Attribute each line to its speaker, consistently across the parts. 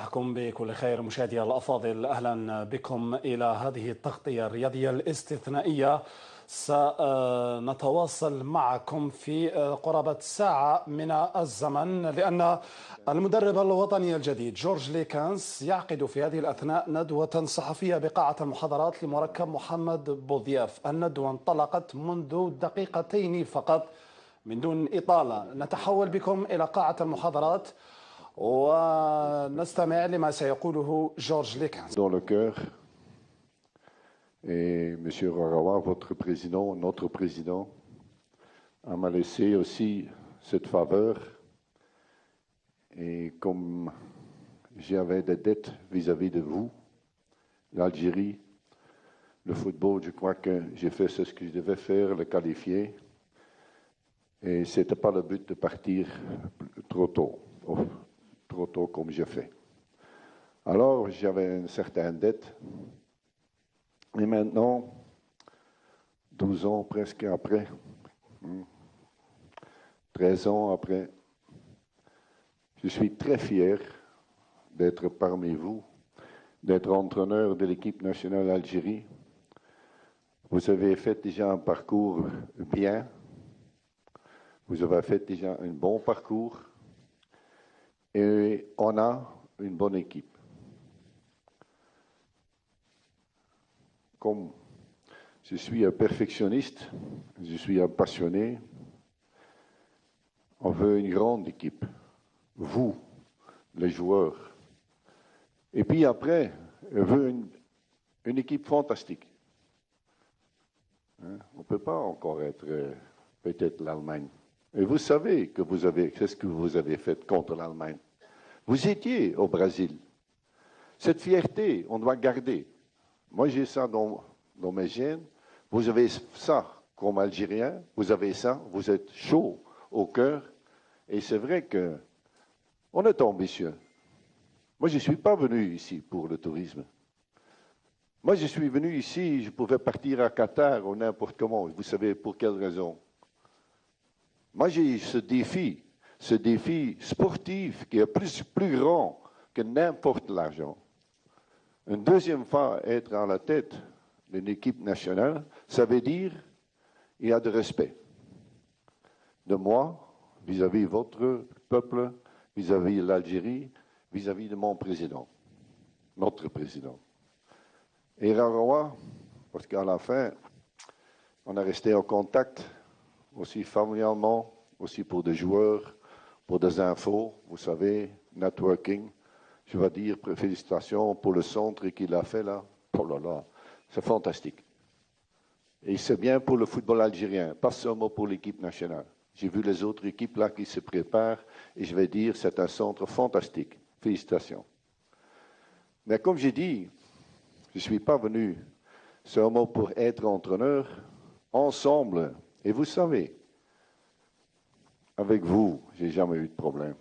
Speaker 1: صباحكم بكل خير مشاهدي الأفاضل، أهلا بكم إلى هذه التغطية الرياضية الاستثنائية. سنتواصل معكم في قرابة ساعة من الزمن، لأن المدرب الوطني الجديد جورج ليكانس يعقد في هذه الأثناء ندوة صحفية بقاعة المحاضرات لمركب محمد بوضياف. الندوة انطلقت منذ دقيقتين فقط من دون إطالة. نتحول بكم إلى قاعة المحاضرات ونستمع لما سيقوله جورج ليكانس.
Speaker 2: Dans le cœur, et M. Rarawa, votre président, notre président, m'a laissé aussi cette faveur. Et comme j'avais des dettes vis-à-vis de vous, l'Algérie, le football, je crois que j'ai fait ce que je devais faire, le qualifier. Et ce n'était pas le but de partir trop tôt comme j'ai fait. Alors, j'avais une certaine dette. Et maintenant, 12 ans presque après, 13 ans après, je suis très fier d'être parmi vous, d'être entraîneur de l'équipe nationale d'Algérie. Vous avez fait déjà un parcours bien. Vous avez fait déjà un bon parcours. Et on a une bonne équipe. Comme je suis un perfectionniste, je suis un passionné, on veut une grande équipe. Vous, les joueurs. Et puis après, on veut une équipe fantastique. Hein? On ne peut pas encore être peut-être l'Allemagne. Et vous savez que c'est ce que vous avez fait contre l'Allemagne. Vous étiez au Brésil. Cette fierté, on doit garder. Moi, j'ai ça dans mes gènes. Vous avez ça comme Algérien. Vous avez ça. Vous êtes chaud au cœur. Et c'est vrai que on est ambitieux. Moi, je ne suis pas venu ici pour le tourisme. Moi, je suis venu ici, je pouvais partir à Qatar ou n'importe comment. Vous savez pour quelle raison? Moi, j'ai ce défi sportif qui est plus grand que n'importe l'argent. Une deuxième fois, être à la tête d'une équipe nationale, ça veut dire qu'il y a de respect de moi vis-à-vis de votre peuple, vis-à-vis de l'Algérie, vis-à-vis de mon président, notre président. Et Rarawa, parce qu'à la fin, on est resté en contact, aussi familialement, aussi pour des joueurs, pour des infos, vous savez, networking. Je vais dire félicitations pour le centre qu'il a fait là. Oh là là, c'est fantastique. Et c'est bien pour le football algérien, pas seulement pour l'équipe nationale. J'ai vu les autres équipes là qui se préparent et je vais dire c'est un centre fantastique. Félicitations. Mais comme j'ai dit, je ne suis pas venu seulement pour être entraîneur. Ensemble, et vous savez, avec vous, je n'ai jamais eu de problème.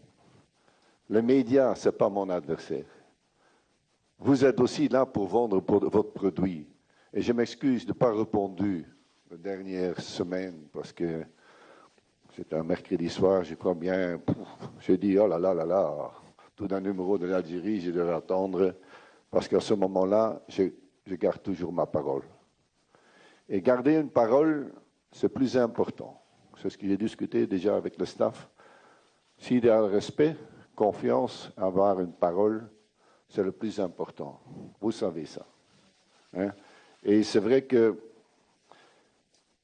Speaker 2: Les médias, ce n'est pas mon adversaire. Vous êtes aussi là pour vendre votre produit. Et je m'excuse de ne pas répondu la dernière semaine parce que c'était un mercredi soir, je crois bien. J'ai dit, oh là là là là, tout un numéro de l'Algérie, je devais attendre. Parce qu'à ce moment-là, je garde toujours ma parole. Et garder une parole, c'est plus important. C'est ce que j'ai discuté déjà avec le staff. S'il y a le respect, confiance, avoir une parole, c'est le plus important. Vous savez ça. Hein? Et c'est vrai que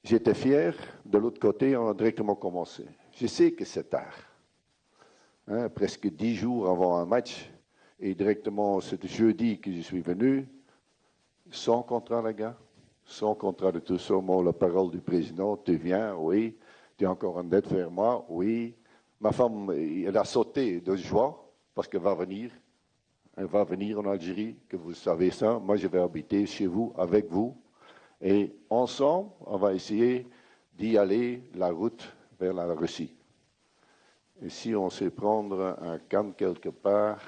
Speaker 2: j'étais fier. De l'autre côté, on a directement commencé. Je sais que c'est tard. Hein? Presque 10 jours avant un match. Et directement, c'est jeudi que je suis venu. Sans contrat, les gars. Sans contrat de tout, seulement la parole du président. Tu viens, oui. Tu as encore une dette vers moi, oui. Ma femme, elle a sauté de joie parce qu'elle va venir. Elle va venir en Algérie, que vous savez ça. Moi, je vais habiter chez vous, avec vous. Et ensemble, on va essayer d'y aller la route vers la Russie. Et si on sait prendre un camp quelque part,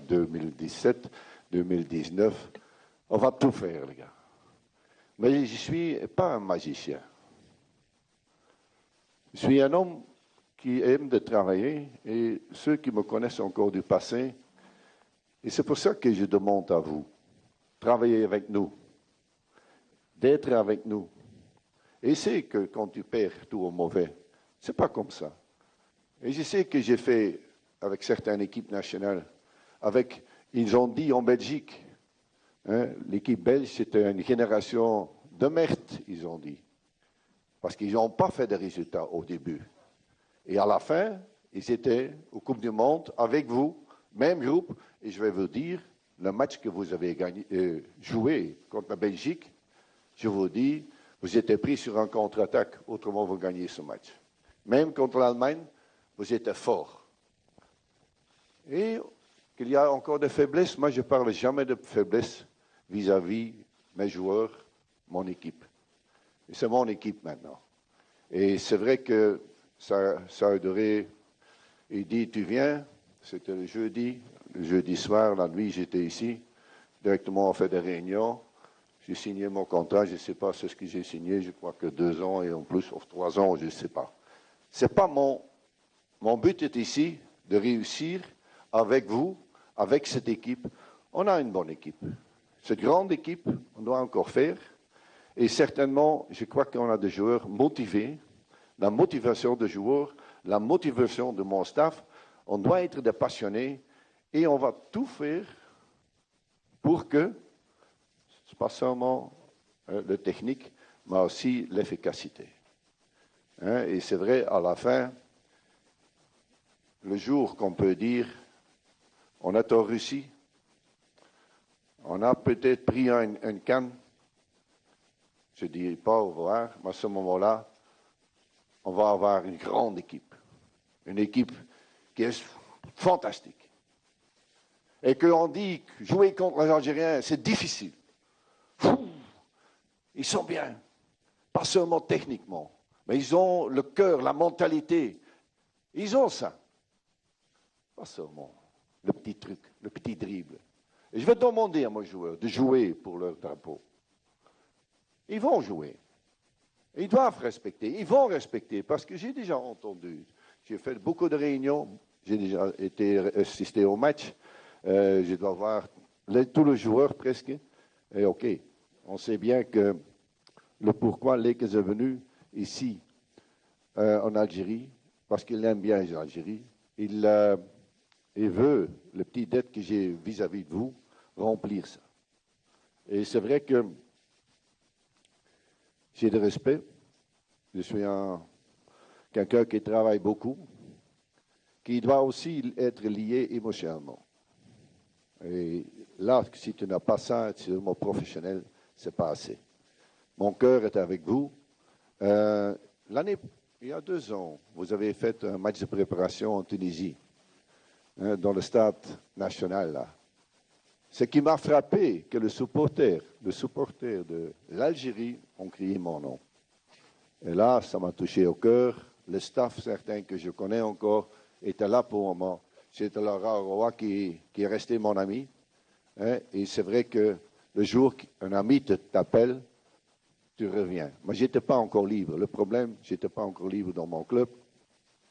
Speaker 2: 2017, 2019, on va tout faire, les gars. Mais je ne suis pas un magicien. Je suis un homme qui aime de travailler et ceux qui me connaissent encore du passé, Et c'est pour ça que je demande à vous, travaillez avec nous, d'être avec nous. Et c'est que quand tu perds tout au mauvais, c'est pas comme ça. Et je sais que j'ai fait avec certaines équipes nationales, ils ont dit en Belgique, hein, l'équipe belge, c'était une génération de merde, ils ont dit. Parce qu'ils n'ont pas fait de résultats au début. Et à la fin, ils étaient aux Coupes du Monde avec vous, même groupe. Et je vais vous dire, le match que vous avez joué contre la Belgique, je vous dis, vous étiez pris sur un contre-attaque, autrement vous gagnez ce match. Même contre l'Allemagne, vous étiez fort. Et qu'il y a encore des faiblesses, moi je ne parle jamais de faiblesses vis-à-vis mes joueurs, mon équipe. Et c'est mon équipe maintenant. Et c'est vrai que ça a duré. Il dit, tu viens, c'était le jeudi soir, la nuit j'étais ici, directement on fait des réunions. J'ai signé mon contrat, je ne sais pas ce que j'ai signé, je crois que 2 ans et en plus, 3 ans, je ne sais pas. C'est pas mon but est ici de réussir avec vous, avec cette équipe. On a une bonne équipe. Cette grande équipe, on doit encore faire. Et certainement, je crois qu'on a des joueurs motivés. La motivation des joueurs, la motivation de mon staff, on doit être des passionnés et on va tout faire pour que, ce n'est pas seulement le technique, mais aussi l'efficacité. Hein, et c'est vrai, à la fin, le jour qu'on peut dire, on est en Russie, on a peut-être pris une canne, je ne dis pas au revoir, mais à ce moment-là, on va avoir une grande équipe. Une équipe qui est fantastique. Et qu'on dit que jouer contre les Algériens, c'est difficile. Ils sont bien. Pas seulement techniquement, mais ils ont le cœur, la mentalité. Ils ont ça. Pas seulement le petit truc, le petit dribble. Et je vais demander à mes joueurs de jouer pour leur drapeau. Ils vont jouer. Ils doivent respecter. Ils vont respecter. Parce que j'ai déjà entendu. J'ai fait beaucoup de réunions. J'ai déjà assisté au match. Je dois voir tous les joueurs presque. Et OK, on sait bien que le pourquoi Lakers est venu ici en Algérie, parce qu'il aime bien l'Algérie. Il veut, le petit dette que j'ai vis-à-vis de vous, remplir ça. Et c'est vrai que j'ai de respect. Je suis quelqu'un qui travaille beaucoup, qui doit aussi être lié émotionnellement. Et là, si tu n'as pas ça, c'est le mot professionnel, c'est pas assez. Mon cœur est avec vous. Il y a 2 ans, vous avez fait un match de préparation en Tunisie, hein, dans le stade national, là. Ce qui m'a frappé, que le supporter de l'Algérie ont crié mon nom. Et là, ça m'a touché au cœur. Le staff, certains que je connais encore, étaient là pour moi. C'était Laura Roy qui est resté mon ami. Hein, et c'est vrai que le jour qu'un ami t'appelle, tu reviens. Moi, je n'étais pas encore libre. Le problème, je n'étais pas encore libre dans mon club.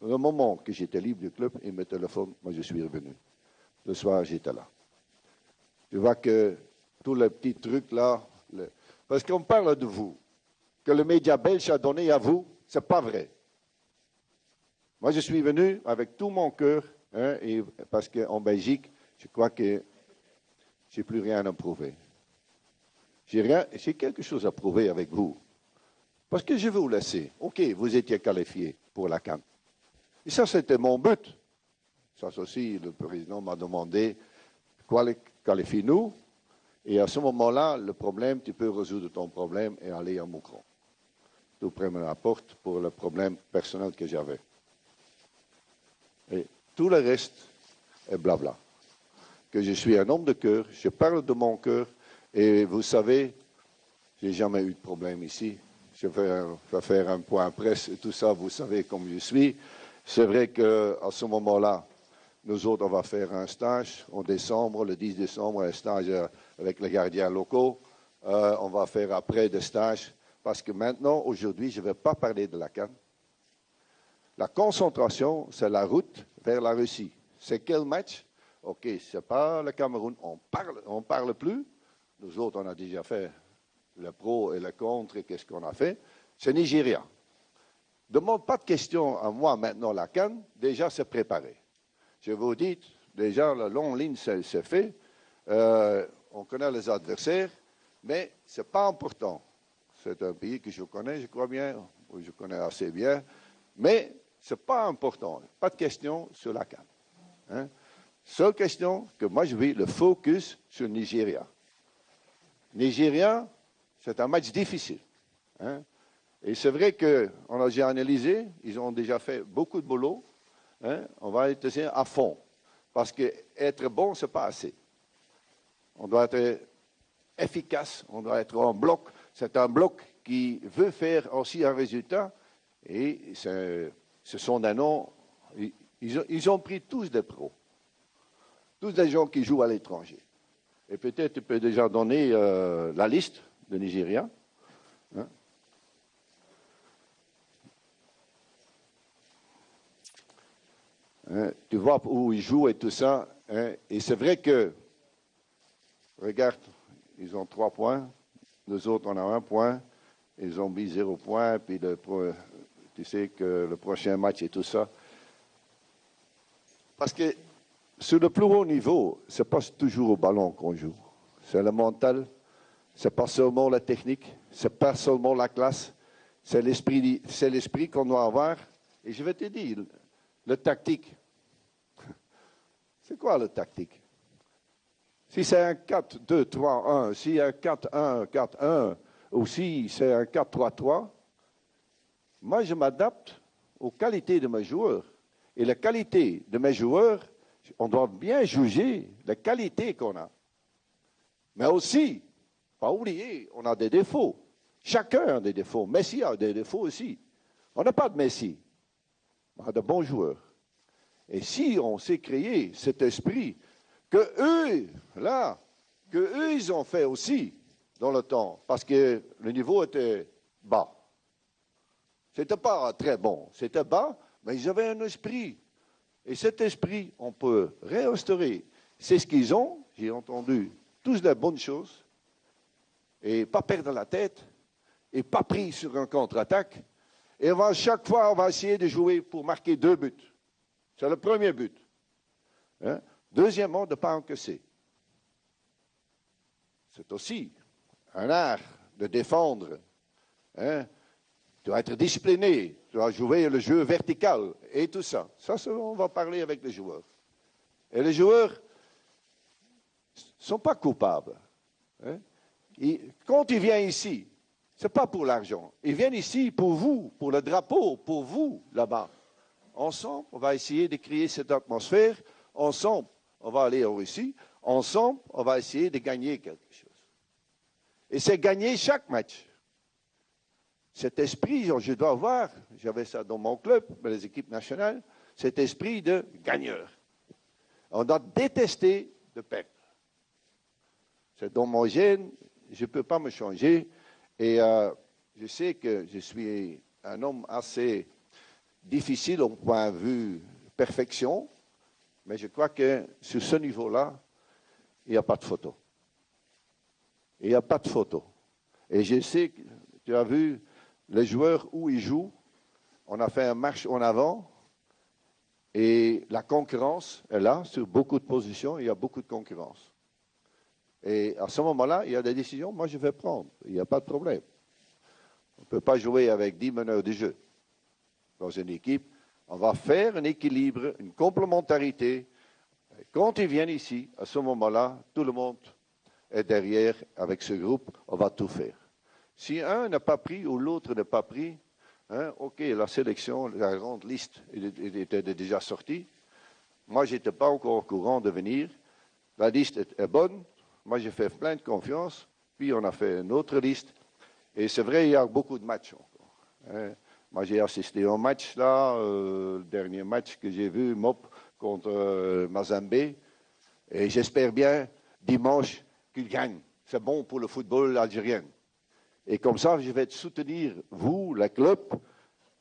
Speaker 2: Le moment que j'étais libre du club, il me téléphone, moi je suis revenu. Le soir, j'étais là. Tu vois que tous les petits trucs là, parce qu'on parle de vous, que le média belge a donné à vous, ce n'est pas vrai. Moi, je suis venu avec tout mon cœur, hein, parce qu'en Belgique, je crois que je n'ai plus rien à prouver. J'ai quelque chose à prouver avec vous. Parce que je vais vous laisser. OK, vous étiez qualifié pour la CAN. Et ça, c'était mon but. Ça aussi, le président m'a demandé, qualifie-nous. Et à ce moment-là, le problème, tu peux résoudre ton problème et aller à Moucron. Tu prends la porte pour le problème personnel que j'avais. Et tout le reste est blabla. Que je suis un homme de cœur, je parle de mon cœur, et vous savez, je n'ai jamais eu de problème ici. Je vais faire un point presse et tout ça, vous savez comme je suis. C'est vrai qu'à ce moment-là, nous autres, on va faire un stage en décembre, le 10 décembre, un stage avec les gardiens locaux. On va faire après des stages, parce que maintenant, aujourd'hui, je ne vais pas parler de la CAN. La concentration, c'est la route vers la Russie. C'est quel match? OK, c'est pas le Cameroun, on parle plus. Nous autres, on a déjà fait le pro et le contre, et qu'est-ce qu'on a fait? C'est Nigeria. Demande pas de questions à moi maintenant, la CAN, déjà c'est préparé. Je vous dis, déjà la longue ligne c'est fait, on connaît les adversaires, mais c'est pas important. C'est un pays que je connais, je crois bien, ou je connais assez bien, mais c'est pas important. Pas de questions sur la CAN. Hein? Seule question que moi je vais le focus sur Nigeria. Nigeria, c'est un match difficile. Hein? Et c'est vrai qu'on a déjà analysé, ils ont déjà fait beaucoup de boulot. Hein? On va être à fond. Parce qu'être bon, ce n'est pas assez. On doit être efficace, on doit être en bloc. C'est un bloc qui veut faire aussi un résultat. Et ce sont des noms, ils ont pris tous des pros. Tous des gens qui jouent à l'étranger. Et peut-être tu peux déjà donner la liste de Nigeria. Hein? Hein? Tu vois où ils jouent et tout ça. Hein? Et c'est vrai que, regarde, ils ont 3 points. Nous autres, on a 1 point. Ils ont mis 0 point. Puis tu sais que le prochain match et tout ça. Parce que sur le plus haut niveau, ce n'est pas toujours au ballon qu'on joue. C'est le mental. Ce n'est pas seulement la technique. Ce n'est pas seulement la classe. C'est l'esprit qu'on doit avoir. Et je vais te dire, le tactique. C'est quoi le tactique? Si c'est un 4-2-3-1, si un 4-1-4-1, ou si c'est un 4-3-3, moi je m'adapte aux qualités de mes joueurs. Et la qualité de mes joueurs, on doit bien juger la qualité qu'on a. Mais aussi, pas oublier, on a des défauts. Chacun a des défauts. Messi a des défauts aussi. On n'a pas de Messi. On a de bons joueurs. Et si on sait créer cet esprit que eux, ils ont fait aussi dans le temps, parce que le niveau était bas. C'était pas très bon. C'était bas, mais ils avaient un esprit. Et cet esprit, on peut réinstaurer. C'est ce qu'ils ont, j'ai entendu, tous les bonnes choses, et pas perdre la tête, et pas pris sur un contre-attaque. Et chaque fois, on va essayer de jouer pour marquer 2 buts. C'est le premier but. Hein? Deuxièmement, de ne pas encaisser. C'est aussi un art de défendre. Hein? Tu dois être discipliné, tu dois jouer le jeu vertical et tout ça. Ça, on va parler avec les joueurs. Et les joueurs ne sont pas coupables. Hein? Quand ils viennent ici, ce n'est pas pour l'argent. Ils viennent ici pour vous, pour le drapeau, pour vous, là-bas. Ensemble, on va essayer de créer cette atmosphère. Ensemble, on va aller en Russie. Ensemble, on va essayer de gagner quelque chose. Et c'est gagner chaque match. Cet esprit, je dois avoir, j'avais ça dans mon club, les équipes nationales, cet esprit de gagneur. On doit détester de perdre. C'est dans mon gène, je ne peux pas me changer. Et je sais que je suis un homme assez difficile au point de vue perfection, mais je crois que sur ce niveau-là, il n'y a pas de photo. Il n'y a pas de photo. Et je sais que tu as vu les joueurs où ils jouent. On a fait un marche en avant et la concurrence est là sur beaucoup de positions. Il y a beaucoup de concurrence. Et à ce moment-là, il y a des décisions, moi je vais prendre. Il n'y a pas de problème. On ne peut pas jouer avec 10 meneurs de jeu. Dans une équipe, on va faire un équilibre, une complémentarité. Et quand ils viennent ici, à ce moment-là, tout le monde est derrière avec ce groupe, on va tout faire. Si un n'a pas pris ou l'autre n'a pas pris, hein, OK, la sélection, la grande liste était déjà sortie. Moi, je n'étais pas encore au courant de venir. La liste est bonne. Moi, j'ai fait plein de confiance. Puis, on a fait une autre liste. Et c'est vrai, il y a beaucoup de matchs encore. Hein. Moi, j'ai assisté au match, là, le dernier match que j'ai vu, MOP contre Mazembe. Et j'espère bien, dimanche, qu'il gagne. C'est bon pour le football algérien. Et comme ça, je vais te soutenir, vous, le club.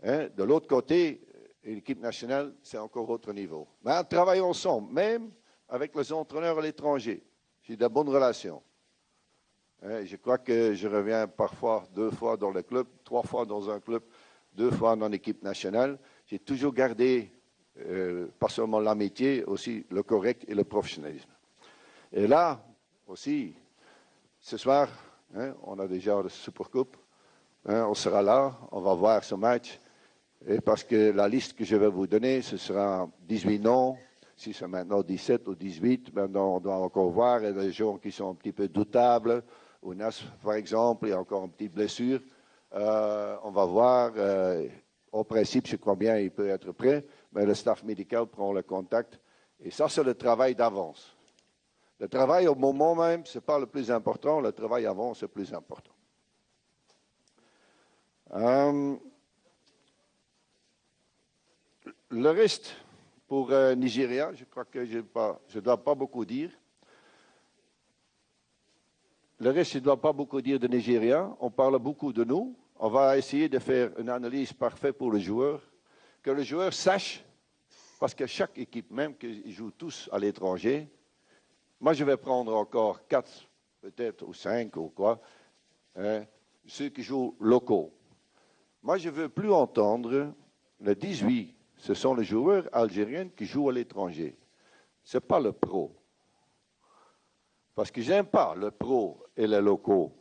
Speaker 2: Hein, de l'autre côté, l'équipe nationale, c'est encore autre niveau. Mais on travaille ensemble, même avec les entraîneurs à l'étranger. J'ai de bonnes relations. Je crois que je reviens parfois 2 fois dans le club, 3 fois dans un club, 2 fois dans l'équipe nationale. J'ai toujours gardé, pas seulement l'amitié, aussi le correct et le professionnalisme. Et là, aussi, ce soir, on a déjà la Supercoupe. On sera là, on va voir ce match. Et parce que la liste que je vais vous donner, ce sera 18 noms. Si c'est maintenant 17 ou 18, maintenant on doit encore voir. Il y a des gens qui sont un petit peu doutables. Ounas, par exemple, il y a encore une petite blessure. On va voir. Au principe, je crois bien, il peut être prêt. Mais le staff médical prend le contact. Et ça, c'est le travail d'avance. Le travail au moment même, ce n'est pas le plus important. Le travail avant, c'est le plus important. Le reste, pour Nigeria, je crois que je ne dois pas beaucoup dire. Le reste, je ne dois pas beaucoup dire de Nigeria. On parle beaucoup de nous. On va essayer de faire une analyse parfaite pour le joueur. Que le joueur sache, parce que chaque équipe, même qu'ils jouent tous à l'étranger, moi je vais prendre encore 4, peut-être, ou 5, ou quoi, ceux qui jouent locaux. Moi, je ne veux plus entendre le 18. Ce sont les joueurs algériens qui jouent à l'étranger. Ce n'est pas le pro. Parce que je n'aime pas le pro et les locaux.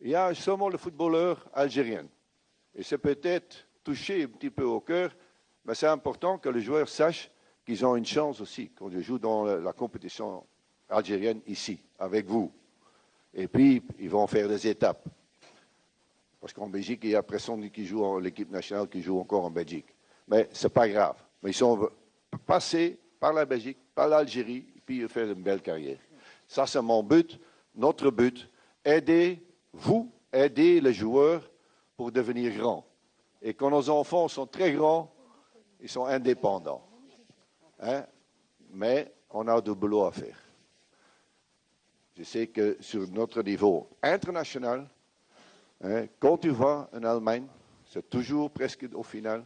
Speaker 2: Il y a seulement le footballeur algérien. Et c'est peut-être touché un petit peu au cœur, mais c'est important que les joueurs sachent qu'ils ont une chance aussi quand ils jouent dans la compétition algérienne ici, avec vous. Et puis, ils vont faire des étapes. Parce qu'en Belgique, il y a personne qui joue en l'équipe nationale qui joue encore en Belgique. Mais ce n'est pas grave. Mais ils sont passés par la Belgique, par l'Algérie, et puis ils font une belle carrière. Ça, c'est mon but, notre but. Aider les joueurs pour devenir grands. Et quand nos enfants sont très grands, ils sont indépendants. Mais on a du boulot à faire. Je sais que sur notre niveau international, quand tu vas en Allemagne, c'est toujours presque au final,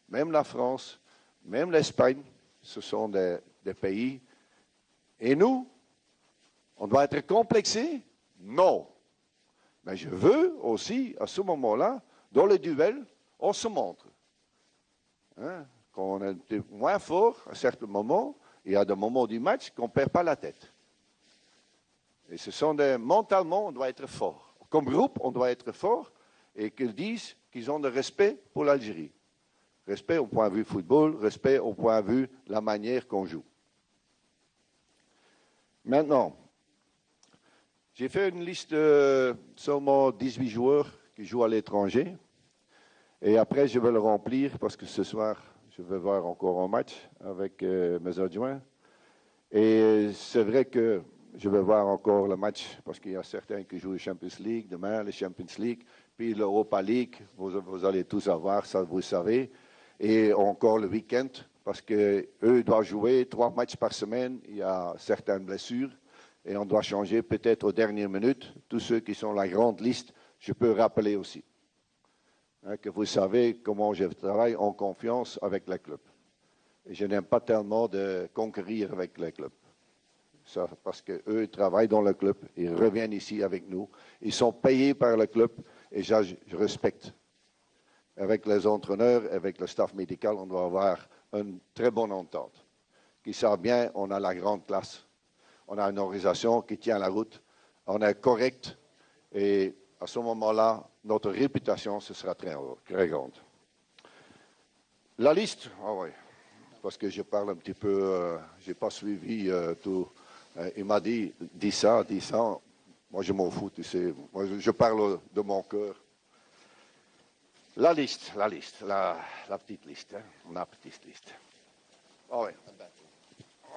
Speaker 2: même la France, même l'Espagne, ce sont des pays. Et nous, on doit être complexé? Non. Mais je veux aussi, à ce moment-là, dans le duel, on se montre. Quand on est moins fort, à certains moments, il y a des moments du match qu'on ne perd pas la tête. Et ce sont mentalement, on doit être fort. Comme groupe, on doit être fort et qu'ils disent qu'ils ont de respect pour l'Algérie. Respect au point de vue football, respect au point de vue la manière qu'on joue. Maintenant, j'ai fait une liste de seulement 18 joueurs qui jouent à l'étranger. Et après, je vais le remplir parce que ce soir, je vais voir encore un match avec mes adjoints. Et c'est vrai que je vais voir encore le match parce qu'il y a certains qui jouent le Champions League, demain le Champions League, puis l'Europa League, vous allez tous avoir, ça vous savez. Et encore le week-end, parce qu'eux doivent jouer 3 matchs par semaine, il y a certaines blessures, et on doit changer peut-être aux dernières minutes. Tous ceux qui sont la grande liste, je peux rappeler aussi. Que vous savez comment je travaille en confiance avec les clubs. Et je n'aime pas tellement de conquérir avec les clubs. Ça, parce qu'eux travaillent dans le club, ils reviennent ici avec nous, ils sont payés par le club, et je respecte. Avec les entraîneurs, avec le staff médical, on doit avoir une très bonne entente. Qui savent bien, on a la grande classe, on a une organisation qui tient la route, on est correct, et à ce moment-là, notre réputation, ce sera très, très grande. La liste, oui, parce que je parle un petit peu, je n'ai pas suivi tout. Il m'a dit ça. Moi, je m'en fous, tu sais. Moi, je parle de mon cœur. La liste, la petite liste. La petite liste. Oh, oui.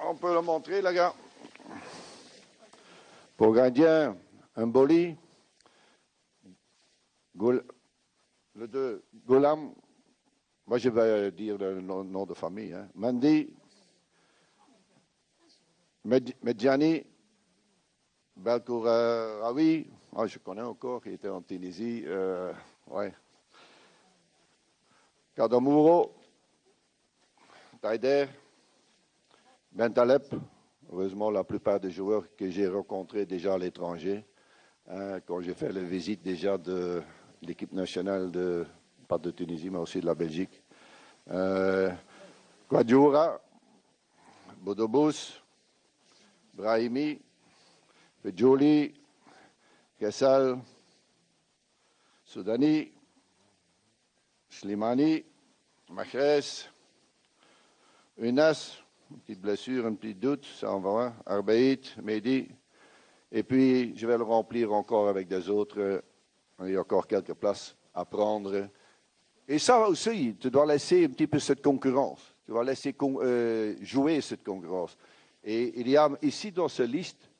Speaker 2: On peut le montrer, les gars. Pour gardien, Mboli. Le 2, Goulam. Moi, je vais dire le nom de famille. Mandi. Medjani, Belkouraoui, je connais encore, il était en Tunisie. Ouais. Kadamuro, Taider, Bentaleb, Heureusement, la plupart des joueurs que j'ai rencontrés déjà à l'étranger, quand j'ai fait la visite déjà de l'équipe nationale, pas de Tunisie, mais aussi de la Belgique. Guadjoura, Bodobous, Brahimi, Fejoli, Kessal, Soudani, Slimani, Mahrez, Unas, une petite blessure, un petit doute, ça en va, Arbaït, Mehdi. Et puis, je vais le remplir encore avec des autres. Il y a encore quelques places à prendre. Et ça aussi, tu dois laisser un petit peu cette concurrence. Tu dois laisser jouer cette concurrence. Et il y a ici dans cette liste,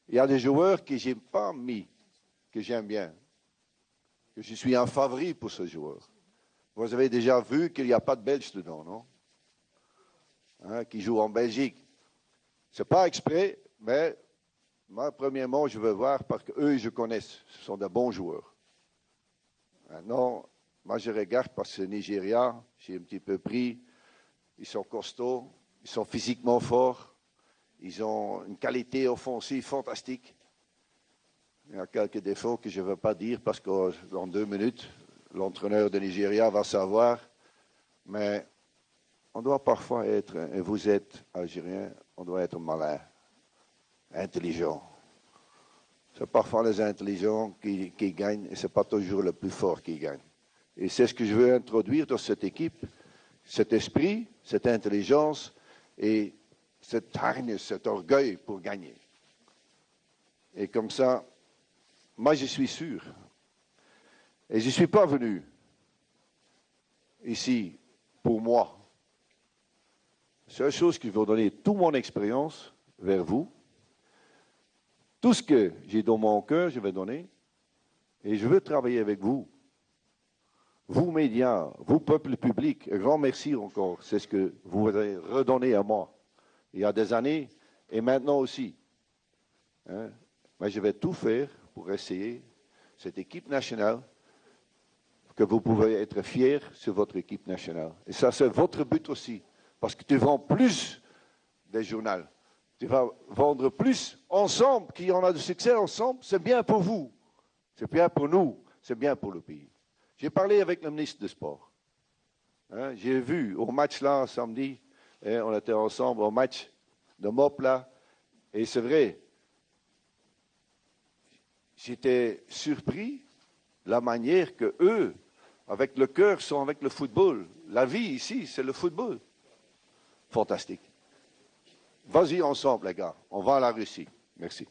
Speaker 2: il y a des joueurs que je n'ai pas mis, que j'aime bien. Que je suis un favori pour ce joueur. Vous avez déjà vu qu'il n'y a pas de Belges dedans, non? Qui jouent en Belgique. Ce n'est pas exprès, mais moi, premièrement, je veux voir parce qu'eux, je connais. Ce sont de bons joueurs. Maintenant, moi, je regarde parce que Nigeria, j'ai un petit peu pris. Ils sont costauds, ils sont physiquement forts, ils ont une qualité offensive fantastique. Il y a quelques défauts que je ne veux pas dire parce que dans 2 minutes, l'entraîneur de Nigeria va savoir. Mais on doit parfois être, et vous êtes algérien, on doit être malin, intelligent. C'est parfois les intelligents qui gagnent et ce n'est pas toujours le plus fort qui gagne. Et c'est ce que je veux introduire dans cette équipe, cet esprit, cette intelligence et cette hargne, cet orgueil pour gagner. Et comme ça, moi je suis sûr, et je ne suis pas venu ici pour moi. La seule chose que je veux donner toute mon expérience vers vous, tout ce que j'ai dans mon cœur, je vais donner, et je veux travailler avec vous. Vous, médias, vous, peuple public, un grand merci encore. C'est ce que vous avez redonné à moi il y a des années et maintenant aussi. Mais je vais tout faire pour essayer cette équipe nationale, que vous pouvez être fiers sur votre équipe nationale. Et ça, c'est votre but aussi. Parce que tu vends plus des journaux. Tu vas vendre plus ensemble, qui en a de succès ensemble, c'est bien pour vous. C'est bien pour nous. C'est bien pour le pays. J'ai parlé avec le ministre des Sports. J'ai vu au match là, samedi, on était ensemble au match de MOP là, et c'est vrai, j'étais surpris de la manière que eux, avec le cœur, sont avec le football. La vie ici, c'est le football. Fantastique. Vas-y ensemble, les gars. On va à la Russie. Merci.